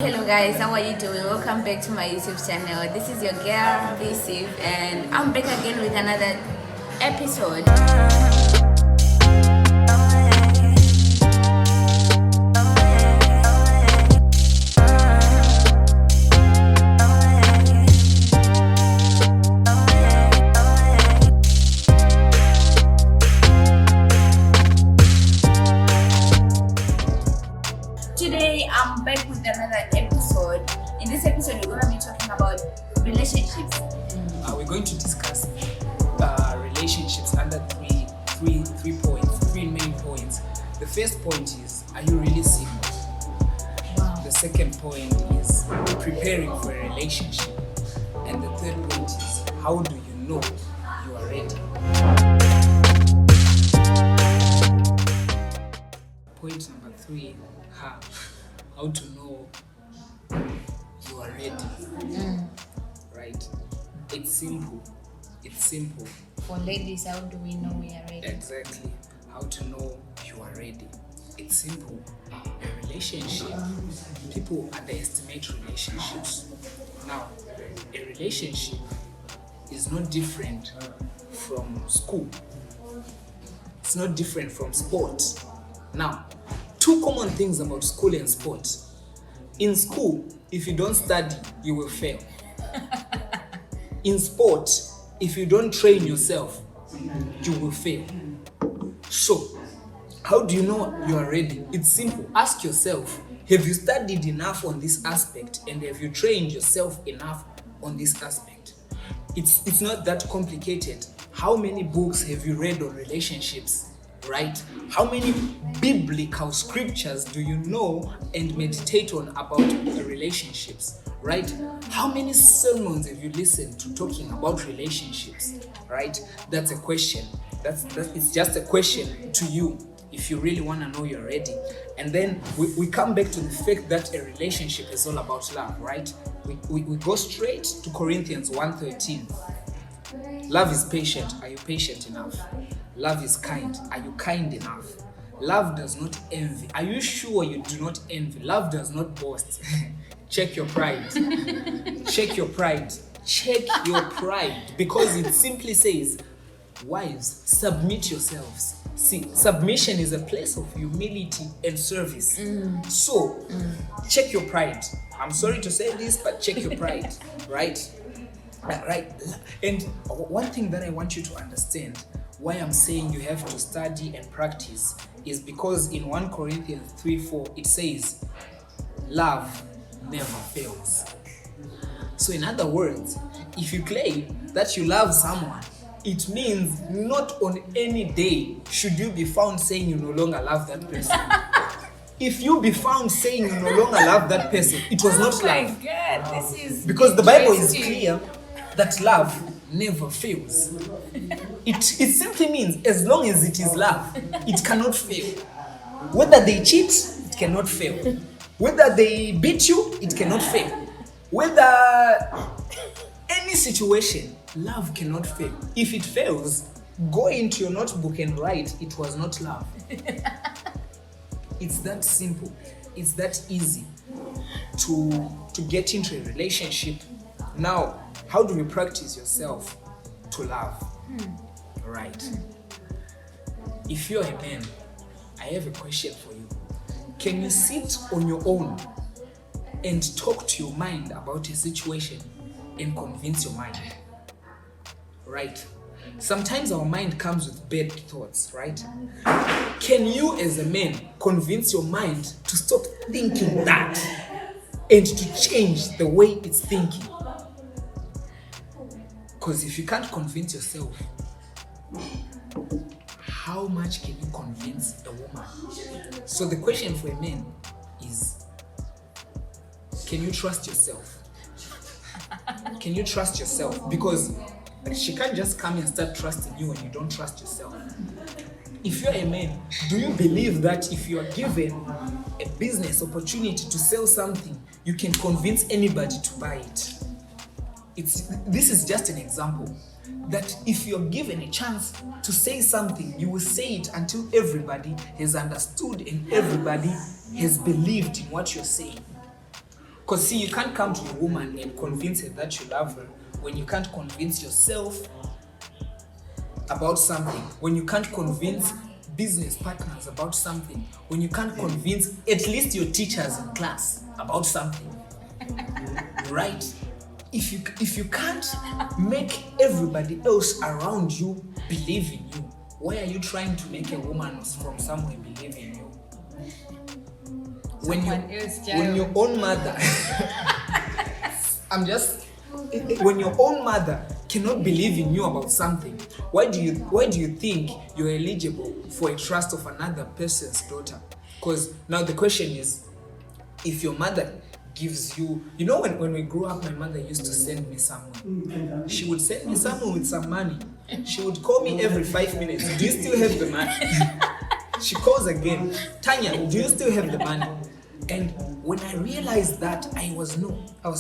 Hello guys, how are you doing? Welcome back to my YouTube channel. This is your girl SEVE and I'm back again with another episode. Today I'm back with another episode. In this episode we're going to be talking about relationships. We're going to discuss relationships under three main points. The first point is, are you really single? Wow. The second point is preparing for a relationship. And the third point is, how do you know you are ready? Point number 3, how to know you are ready. Right? It's simple. For ladies, how do we know we are ready? Exactly. How to know you are ready. It's simple. A relationship, people underestimate relationships. Now, a relationship is not different from school. It's not different from sport. Now, two common things about school and sport. In school, if you don't study, you will fail. In sport, if you don't train yourself, you will fail. So, how do you know you are ready? It's simple. Ask yourself, have you studied enough on this aspect and have you trained yourself enough on this aspect? It's not that complicated. How many books have you read on relationships, right? How many biblical scriptures do you know and meditate on about relationships, right? How many sermons have you listened to talking about relationships, right? That's a question. It's just a question to you if you really want to know you're ready. And then we come back to the fact that a relationship is all about love, right? We go straight to Corinthians 1:13. Love is patient. Are you patient enough? Love is kind. Are you kind enough? Love does not envy. Are you sure you do not envy? Love does not boast. Check your pride. Check your pride. Check your pride. Because it simply says, wives, submit yourselves. See, submission is a place of humility and service. So, check your pride. I'm sorry to say this, but check your pride, right? Right. And one thing that I want you to understand, why I'm saying you have to study and practice, is because in 1 Corinthians 3:4 it says, love never fails. So in other words, if you claim that you love someone, it means not on any day should you be found saying you no longer love that person. If you be found saying you no longer love that person, it was not love. Oh my God, this is because the Bible is clear that love never fails. It simply means as long as it is love, it cannot fail. Whether they cheat, it cannot fail. Whether they beat you, it cannot fail. Whether any situation, love cannot fail. If it fails, go into your notebook and write, it was not love. It's that simple. It's that easy to get into a relationship. Now, how do we practice yourself to love? Right. If you're a man, I have a question for you. Can you sit on your own and talk to your mind about a situation and convince your mind? Right. Sometimes our mind comes with bad thoughts, right? Can you as a man convince your mind to stop thinking that and to change the way it's thinking? Because if you can't convince yourself, how much can you convince a woman? So the question for a man is, can you trust yourself? Can you trust yourself? Because she can't just come and start trusting you when you don't trust yourself. If you're a man, do you believe that if you are given a business opportunity to sell something, you can convince anybody to buy it? This is just an example. That if you're given a chance to say something, you will say it until everybody has understood and everybody has believed in what you're saying. Because see, you can't come to a woman and convince her that you love her when you can't convince yourself about something, when you can't convince business partners about something, when you can't convince at least your teachers in class about something, right? If you can't make everybody else around you believe in you, why are you trying to make a woman from somewhere believe in you? When your own mother when your own mother cannot believe in you about something, why do you think you're eligible for a trust of another person's daughter? Because now the question is, if your mother gives you, when we grew up, my mother used to send me somewhere. She would send me somewhere with some money. She would call me every 5 minutes. Do you still have the money? She calls again. Tanya, do you still have the money? And when I realized that, I was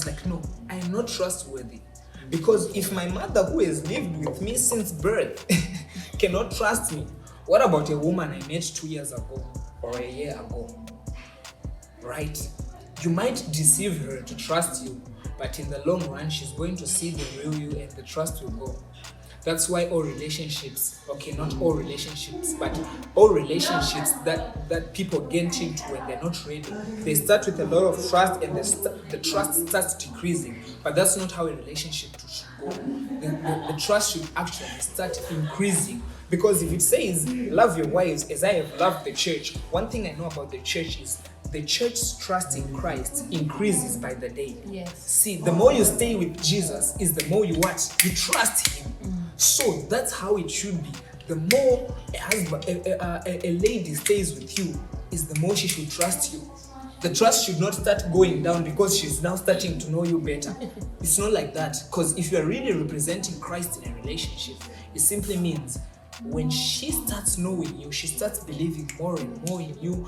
like, no, I am not trustworthy. Because if my mother, who has lived with me since birth, cannot trust me, what about a woman I met 2 years ago or a year ago? Right? You might deceive her to trust you, but in the long run, she's going to see the real you and the trust will go. That's why all relationships, okay, not all relationships, but all relationships that people get into when they're not ready, they start with a lot of trust and the trust starts decreasing. But that's not how a relationship should go. The trust should actually start increasing. Because if it says, love your wives as I have loved the church, one thing I know about the church is the church's trust in Christ increases by the day. Yes. See, the more you stay with Jesus is the more you trust him. So that's how it should be. The more a lady stays with you, is the more she should trust you. The trust should not start going down because she's now starting to know you better. It's not like that. Because if you are really representing Christ in a relationship, it simply means when she starts knowing you, she starts believing more and more in you.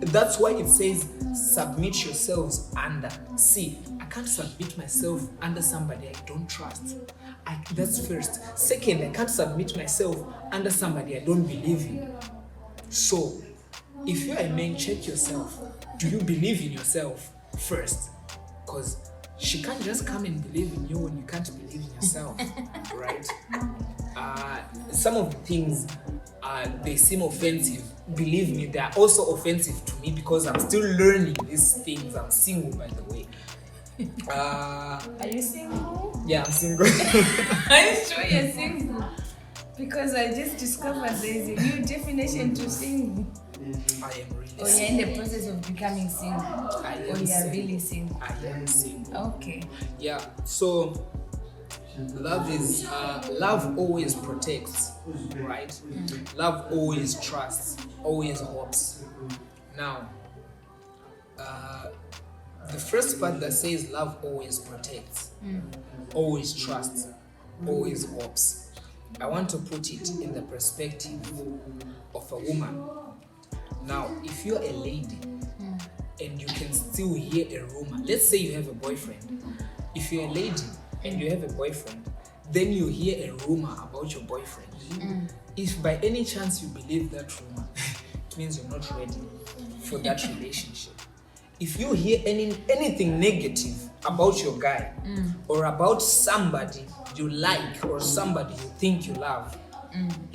That's why it says, submit yourselves under. See, I can't submit myself under somebody I don't trust. That's first. Second, I can't submit myself under somebody I don't believe in. So, if you're a man, check yourself. Do you believe in yourself first? Because she can't just come and believe in you when you can't believe in yourself, right? Some of the things, they seem offensive. Believe me, they are also offensive to me because I'm still learning these things. I'm single, by the way. Are you single? Yeah, I'm single. Are you sure you're single? Because I just discovered there's a new definition to single. I am really Or you're in the process of becoming single. Or you're really single. I am single. Okay. Yeah, so love always protects, right? Love always trusts, always hopes. Now, the first part that says love always protects, always trusts, always hopes, I want to put it in the perspective of a woman. Now, if you're a lady and you can still hear a rumor, let's say you have a boyfriend. If you're a lady and you have a boyfriend, then you hear a rumor about your boyfriend. If by any chance you believe that rumor, it means you're not ready for that relationship. If you hear anything negative about your guy or about somebody you like or somebody you think you love,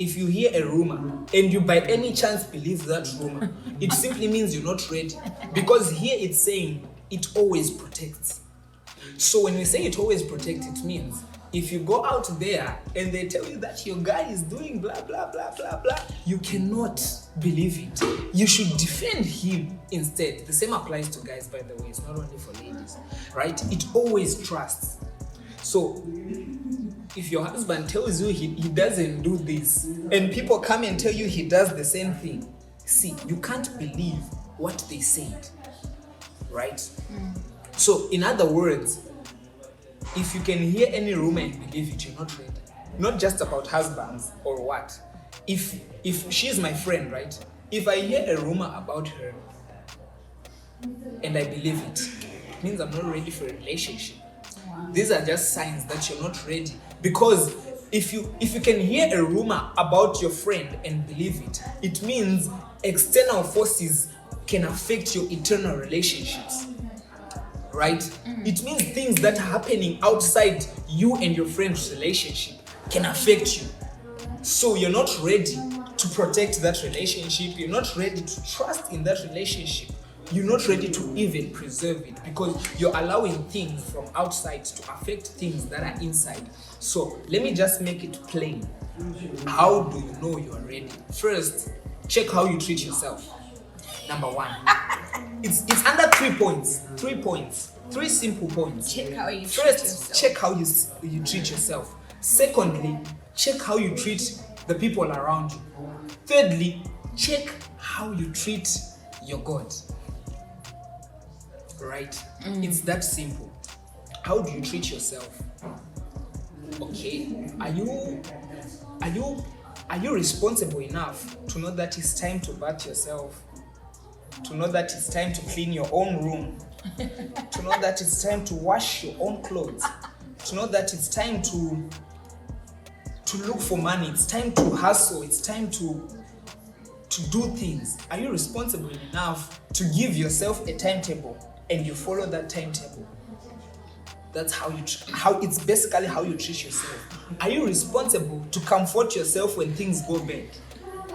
if you hear a rumor and you by any chance believe that rumor, it simply means you're not ready. Because here it's saying it always protects. So when we say it always protects, it means if you go out there and they tell you that your guy is doing blah, blah, blah, blah, blah, you cannot believe it. You should defend him instead. The same applies to guys, by the way. It's not only for ladies, right? It always trusts. So if your husband tells you he doesn't do this and people come and tell you he does the same thing, see, you can't believe what they said, right? So in other words, if you can hear any rumor and believe it, you're not ready. Not just about husbands or what. If she's my friend, right? If I hear a rumor about her and I believe it, it means I'm not ready for a relationship. Wow. These are just signs that you're not ready. Because if you can hear a rumor about your friend and believe it, it means external forces can affect your internal relationships. right? It means things that are happening outside you and your friend's relationship can affect you. So you're not ready to protect that relationship. You're not ready to trust in that relationship. You're not ready to even preserve it because you're allowing things from outside to affect things that are inside. So let me just make it plain. How do you know you are ready? First, check how you treat yourself. Number one. It's under 3 points. 3 points. 3 simple points. Check how you treat First, yourself. check how you treat yourself. Secondly, check how you treat the people around you. Thirdly, check how you treat your God. Right? It's that simple. How do you treat yourself? Okay, are you responsible enough to know that it's time to bath yourself? To know that it's time to clean your own room? To know that it's time to wash your own clothes? To know that it's time to look for money, it's time to hustle, it's time to do things? Are you responsible enough to give yourself a timetable and you follow that timetable? That's how it's basically how you treat yourself. Are you responsible to comfort yourself when things go bad?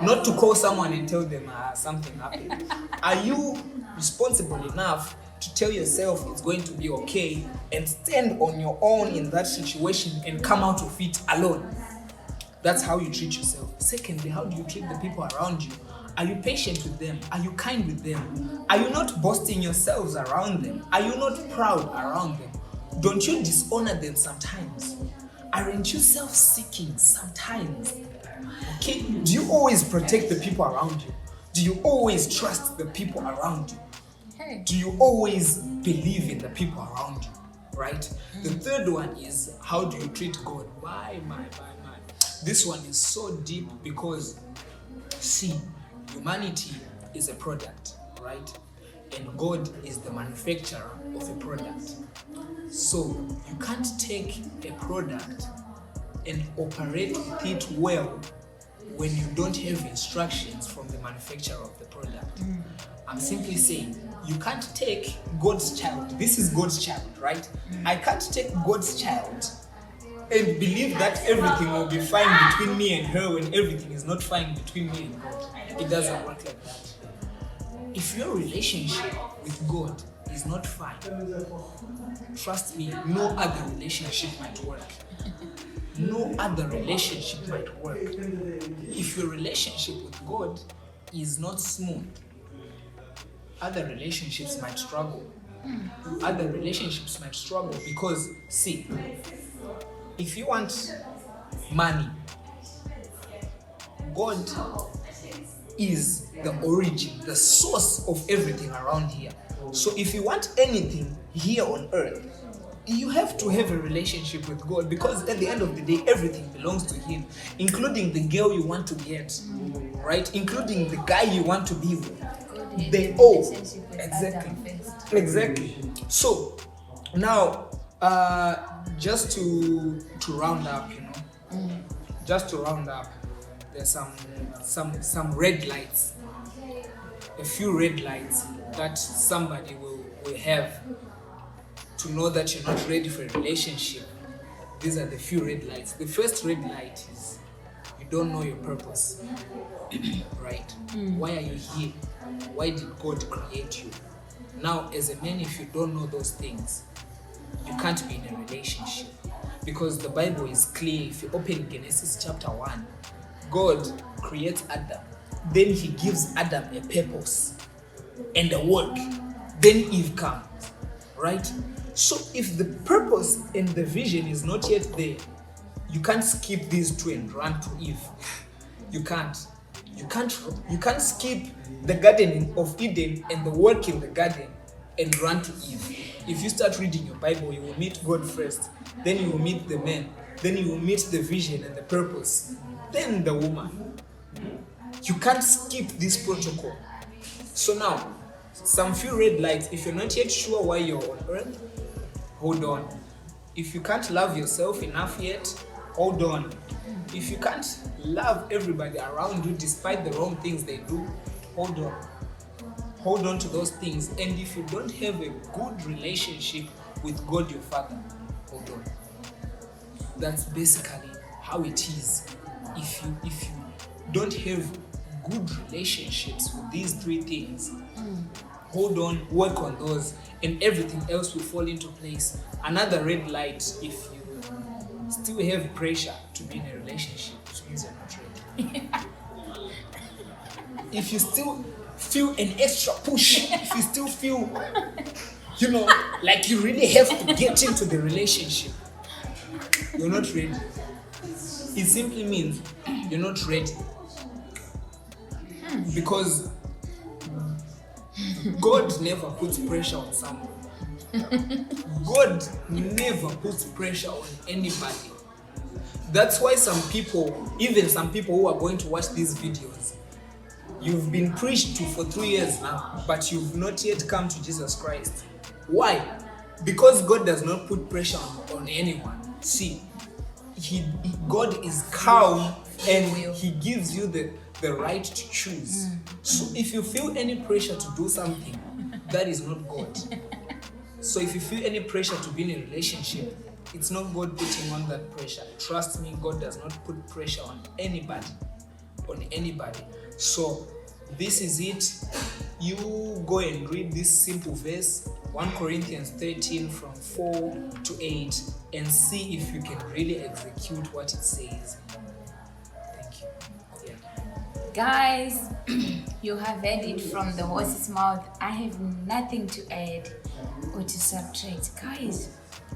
Not to call someone and tell them something happened. Are you responsible enough to tell yourself it's going to be okay and stand on your own in that situation and come out of it alone? That's how you treat yourself. Secondly, how do you treat the people around you? Are you patient with them? Are you kind with them? Are you not boasting yourselves around them? Are you not proud around them? Don't you dishonor them sometimes? Aren't you self-seeking sometimes? Okay? Do you always protect the people around you? Do you always trust the people around you? Hey. Do you always believe in the people around you? Right? The third one is, how do you treat God? My. This one is so deep because, see, humanity is a product, right? And God is the manufacturer of a product. So you can't take a product and operate with it well when you don't have instructions from the manufacturer of the product. I'm simply saying, you can't take God's child. This is God's child, right? I can't take God's child and believe that everything will be fine between me and her when everything is not fine between me and God. It doesn't work like that. If your relationship with God is not fine, trust me, no other relationship might work. No other relationship might work. If your relationship with God is not smooth, other relationships might struggle. Other relationships might struggle because, see, if you want money, God is the origin, the source of everything around here. So if you want anything here on earth, you have to have a relationship with God, because at the end of the day, everything belongs to Him, including the girl you want to get, right? Including the guy you want to be with. They all. Exactly. So now, just to round up, there's some red lights, a few red lights that somebody will have to know that you're not ready for a relationship. These are the few red lights. The first red light is you don't know your purpose, right? Why are you here? Why did God create you? Now, as a man, if you don't know those things, you can't be in a relationship, because the Bible is clear. If you open Genesis chapter 1, God creates Adam. Then He gives Adam a purpose and a work. Then Eve comes, right? So if the purpose and the vision is not yet there, you can't skip these two and run to Eve. You can't skip the Garden of Eden and the work in the garden and run to Eve. If you start reading your Bible, you will meet God first, then you will meet the man, then you will meet the vision and the purpose, then the woman. You can't skip this protocol. So now, some few red lights. If you're not yet sure why you're on earth, hold on. If you can't love yourself enough yet, hold on. If you can't love everybody around you despite the wrong things they do, hold on. hold on to those things. And if you don't have a good relationship with God your Father, hold on. That's basically how it is. If you don't have good relationships with these three things, hold on, work on those, and everything else will fall into place. Another red light, if you still have pressure to be in a relationship, which means you're not ready. If you still feel an extra push, if you still feel, like you really have to get into the relationship, you're not ready. It simply means you're not ready. Because God never puts pressure on someone. God never puts pressure on anybody. That's why even some people who are going to watch these videos, you've been preached to for 3 years now, but you've not yet come to Jesus Christ. Why? Because God does not put pressure on anyone. See, God is calm and He gives you the right to choose. So if you feel any pressure to do something, that is not God. So if you feel any pressure to be in a relationship, it's not God putting on that pressure. Trust me, God does not put pressure on anybody. So this is it. You go and read this simple verse, 1 Corinthians 13 from 4 to 8, and see if you can really execute what it says. Thank you. Yeah. Guys, you have heard it from the horse's mouth. I have nothing to add or to subtract. Guys,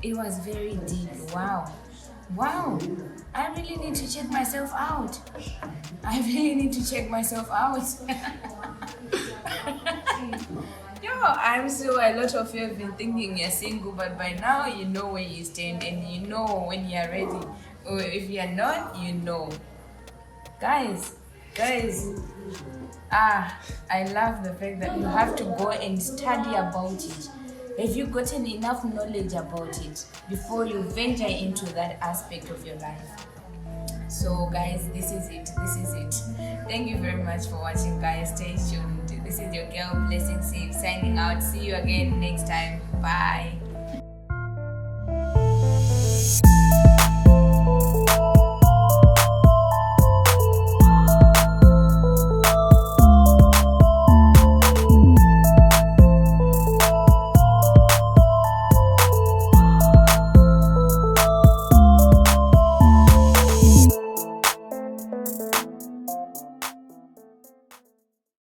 it was very deep. Wow. I really need to check myself out. I'm sure a lot of you have been thinking you're single, but by now you know where you stand and you know when you're ready. Or if you're not, you know. Guys, I love the fact that you have to go and study about it. Have you gotten enough knowledge about it before you venture into that aspect of your life? So guys, this is it. Thank you very much for watching, guys. Stay tuned. This is your girl, Blessing SEVE, signing out. See you again next time. Bye.